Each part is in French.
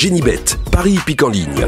Génibet, Paris Hippique en ligne.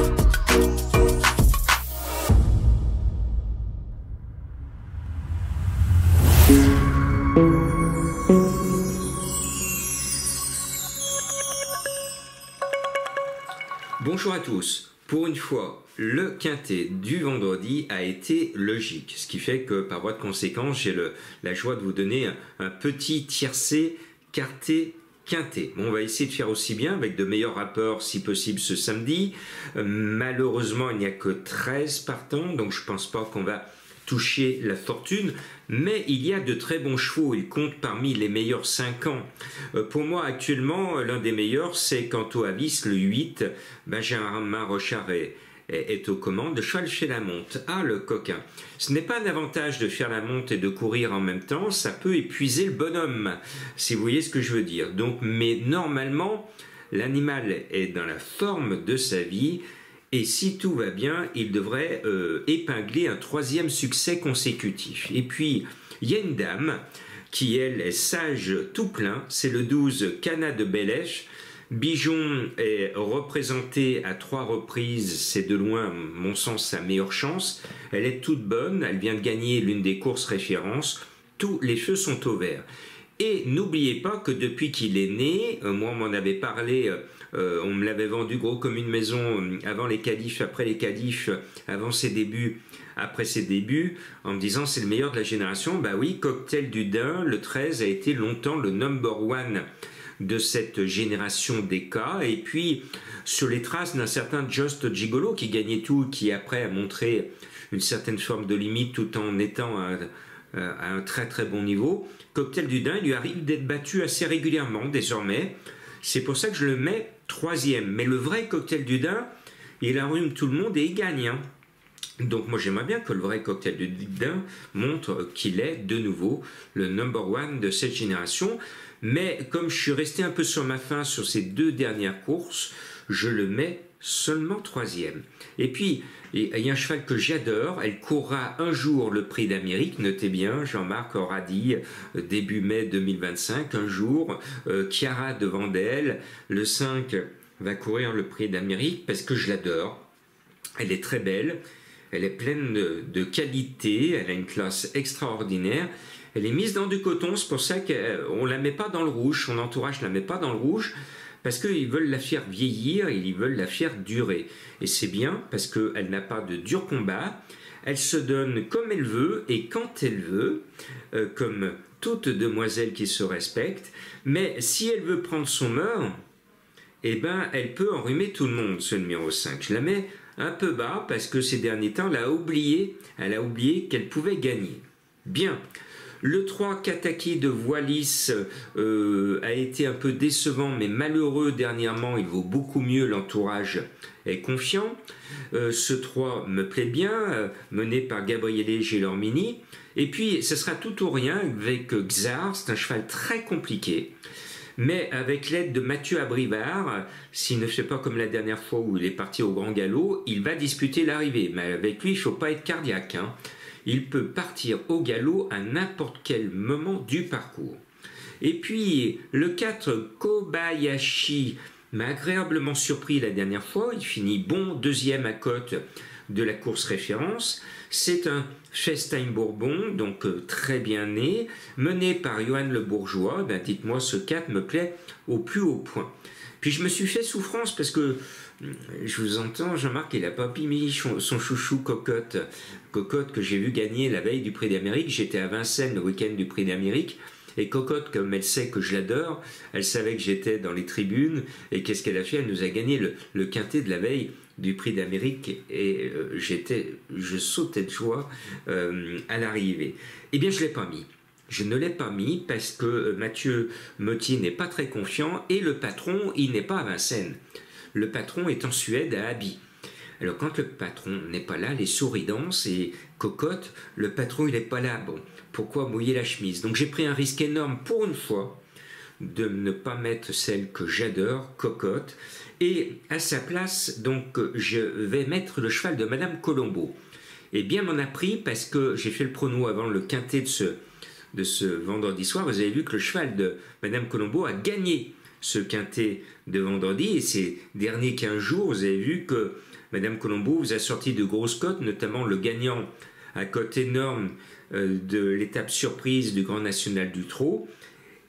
Bonjour à tous. Pour une fois, le quintet du vendredi a été logique, ce qui fait que par voie de conséquence, j'ai la joie de vous donner un petit tiercé quarté quintet. Bon, on va essayer de faire aussi bien avec de meilleurs rapports si possible ce samedi. Malheureusement, il n'y a que 13 partants, donc je ne pense pas qu'on va toucher la fortune, mais il y a de très bons chevaux, ils comptent parmi les meilleurs 5 ans. Pour moi actuellement, l'un des meilleurs, c'est Canto Avis, le 8, Benjamin Rochard est aux commandes, le cheval fait la monte. Ah, le coquin. Ce n'est pas un avantage de faire la monte et de courir en même temps, ça peut épuiser le bonhomme, si vous voyez ce que je veux dire. Donc, mais normalement, l'animal est dans la forme de sa vie, et si tout va bien, il devrait épingler un 3e succès consécutif. Et puis, il y a une dame qui, elle, est sage tout plein, c'est le 12 Cana de Bellèche. Bijon est représenté à 3 reprises, c'est de loin, à mon sens, sa meilleure chance. Elle est toute bonne, elle vient de gagner l'une des courses références, tous les feux sont au vert. Et n'oubliez pas que depuis qu'il est né, moi on m'en avait parlé, on me l'avait vendu gros comme une maison avant les qualifs, après les qualifs, avant ses débuts, après ses débuts, en me disant c'est le meilleur de la génération. Bah oui, Cocktail du Dain, le 13 a été longtemps le number one de cette génération DK, et puis sur les traces d'un certain Just Gigolo qui gagnait tout, qui après a montré une certaine forme de limite tout en étant à un très très bon niveau. Cocktail du Dain, il lui arrive d'être battu assez régulièrement désormais, c'est pour ça que je le mets 3e, mais le vrai Cocktail du Dain, il allume tout le monde et il gagne, hein. Donc moi j'aimerais bien que le vrai Cocktail du Dain montre qu'il est de nouveau le number one de cette génération, mais comme je suis resté un peu sur ma faim sur ces 2 dernières courses, je le mets seulement 3e. Et puis il y a un cheval que j'adore, elle courra un jour le prix d'Amérique, notez bien, Jean-Marc aura dit début mai 2025, un jour, Chiara devant d'elle, le 5 va courir le prix d'Amérique parce que je l'adore, elle est très belle, elle est pleine de qualité, elle a une classe extraordinaire, elle est mise dans du coton, c'est pour ça qu'on ne la met pas dans le rouge, son entourage ne la met pas dans le rouge, parce qu'ils veulent la faire vieillir, ils veulent la faire durer. Et c'est bien, parce qu'elle n'a pas de dur combat, elle se donne comme elle veut, et quand elle veut, comme toute demoiselle qui se respecte, mais si elle veut prendre son meurtre, eh ben, elle peut enrhumer tout le monde, ce numéro 5. Je la mets un peu bas, parce que ces derniers temps, elle a oublié qu'elle pouvait gagner. Bien. Le 3 Kataki de Voilis a été un peu décevant, mais malheureux dernièrement, il vaut beaucoup mieux, l'entourage est confiant. Ce 3 me plaît bien, mené par Gabriele Gelormini. Et puis, ce sera tout ou rien avec Xar, c'est un cheval très compliqué. Mais avec l'aide de Mathieu Abrivard, s'il ne fait pas comme la dernière fois où il est parti au grand galop, il va disputer l'arrivée. Mais avec lui, il ne faut pas être cardiaque, hein. Il peut partir au galop à n'importe quel moment du parcours. Et puis, le 4, Kobayashi, m'a agréablement surpris la dernière fois. Il finit bon 2e à cote de la course référence. C'est un Festijn Bourbon, donc très bien né, mené par Johan Le Bourgeois. Ben, dites-moi, ce 4 me plaît au plus haut point. Puis je me suis fait souffrance parce que je vous entends, Jean-Marc, il n'a pas mis son chouchou Cocotte. Cocotte que j'ai vu gagner la veille du Prix d'Amérique. J'étais à Vincennes le week-end du Prix d'Amérique. Et Cocotte, comme elle sait que je l'adore, elle savait que j'étais dans les tribunes. Et qu'est-ce qu'elle a fait? Elle nous a gagné le quintet de la veille du Prix d'Amérique. Et je sautais de joie à l'arrivée. Eh bien, je ne l'ai pas mis. Je ne l'ai pas mis parce que Mathieu Mottier n'est pas très confiant et le patron, il n'est pas à Vincennes. Le patron est en Suède à Abi. Alors quand le patron n'est pas là, les souris dansent et Cocotte, le patron il n'est pas là. Bon, pourquoi mouiller la chemise? Donc j'ai pris un risque énorme pour une fois de ne pas mettre celle que j'adore, Cocotte. Et à sa place, donc je vais mettre le cheval de Madame Colombo. Et bien m'en a pris parce que j'ai fait le prono avant le quintet de ce vendredi soir. Vous avez vu que le cheval de Madame Colombo a gagné ce quintet de vendredi. Et ces derniers 15 jours, vous avez vu que Madame Colombo vous a sorti de grosses cotes, notamment le gagnant à cote énorme de l'étape surprise du Grand National du Trot.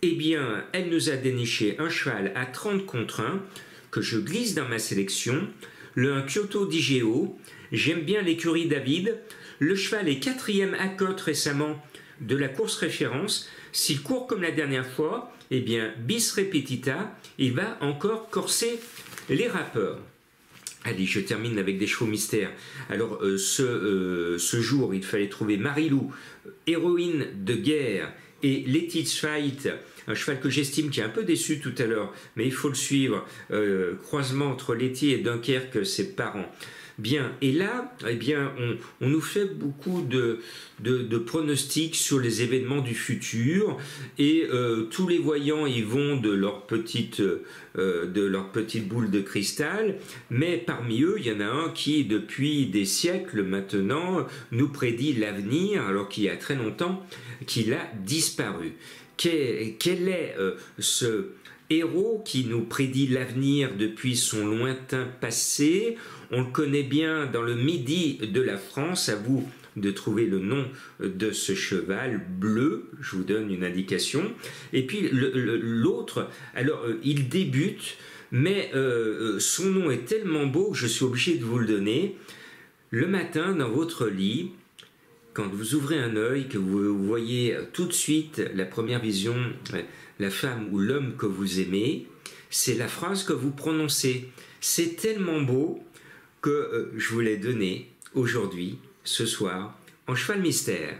Eh bien, elle nous a déniché un cheval à 30 contre 1 que je glisse dans ma sélection, le 1 Kyoto d'IGO. J'aime bien l'écurie David. Le cheval est 4e à cote récemment de la course référence. S'il court comme la dernière fois, eh bien, bis repetita, il va encore corser les rappeurs. Allez, je termine avec des chevaux mystères. Alors, ce jour, il fallait trouver Marilou, héroïne de guerre, et Letty Fight, un cheval que j'estime qui est un peu déçu tout à l'heure, mais il faut le suivre. Croisement entre Letty et Dunkerque, ses parents. Bien, et là, eh bien, on nous fait beaucoup de pronostics sur les événements du futur, et tous les voyants y vont de leur petite boule de cristal, mais parmi eux, il y en a un qui, depuis des siècles maintenant, nous prédit l'avenir, alors qu'il y a très longtemps qu'il a disparu. Quel est ce héros qui nous prédit l'avenir depuis son lointain passé? On le connaît bien dans le midi de la France. À vous de trouver le nom de ce cheval bleu. Je vous donne une indication. Et puis l'autre, alors il débute, mais son nom est tellement beau que je suis obligé de vous le donner. Le matin, dans votre lit, quand vous ouvrez un œil, que vous voyez tout de suite la première vision, la femme ou l'homme que vous aimez, c'est la phrase que vous prononcez. C'est tellement beau que je vous l'ai donné aujourd'hui, ce soir, en cheval mystère.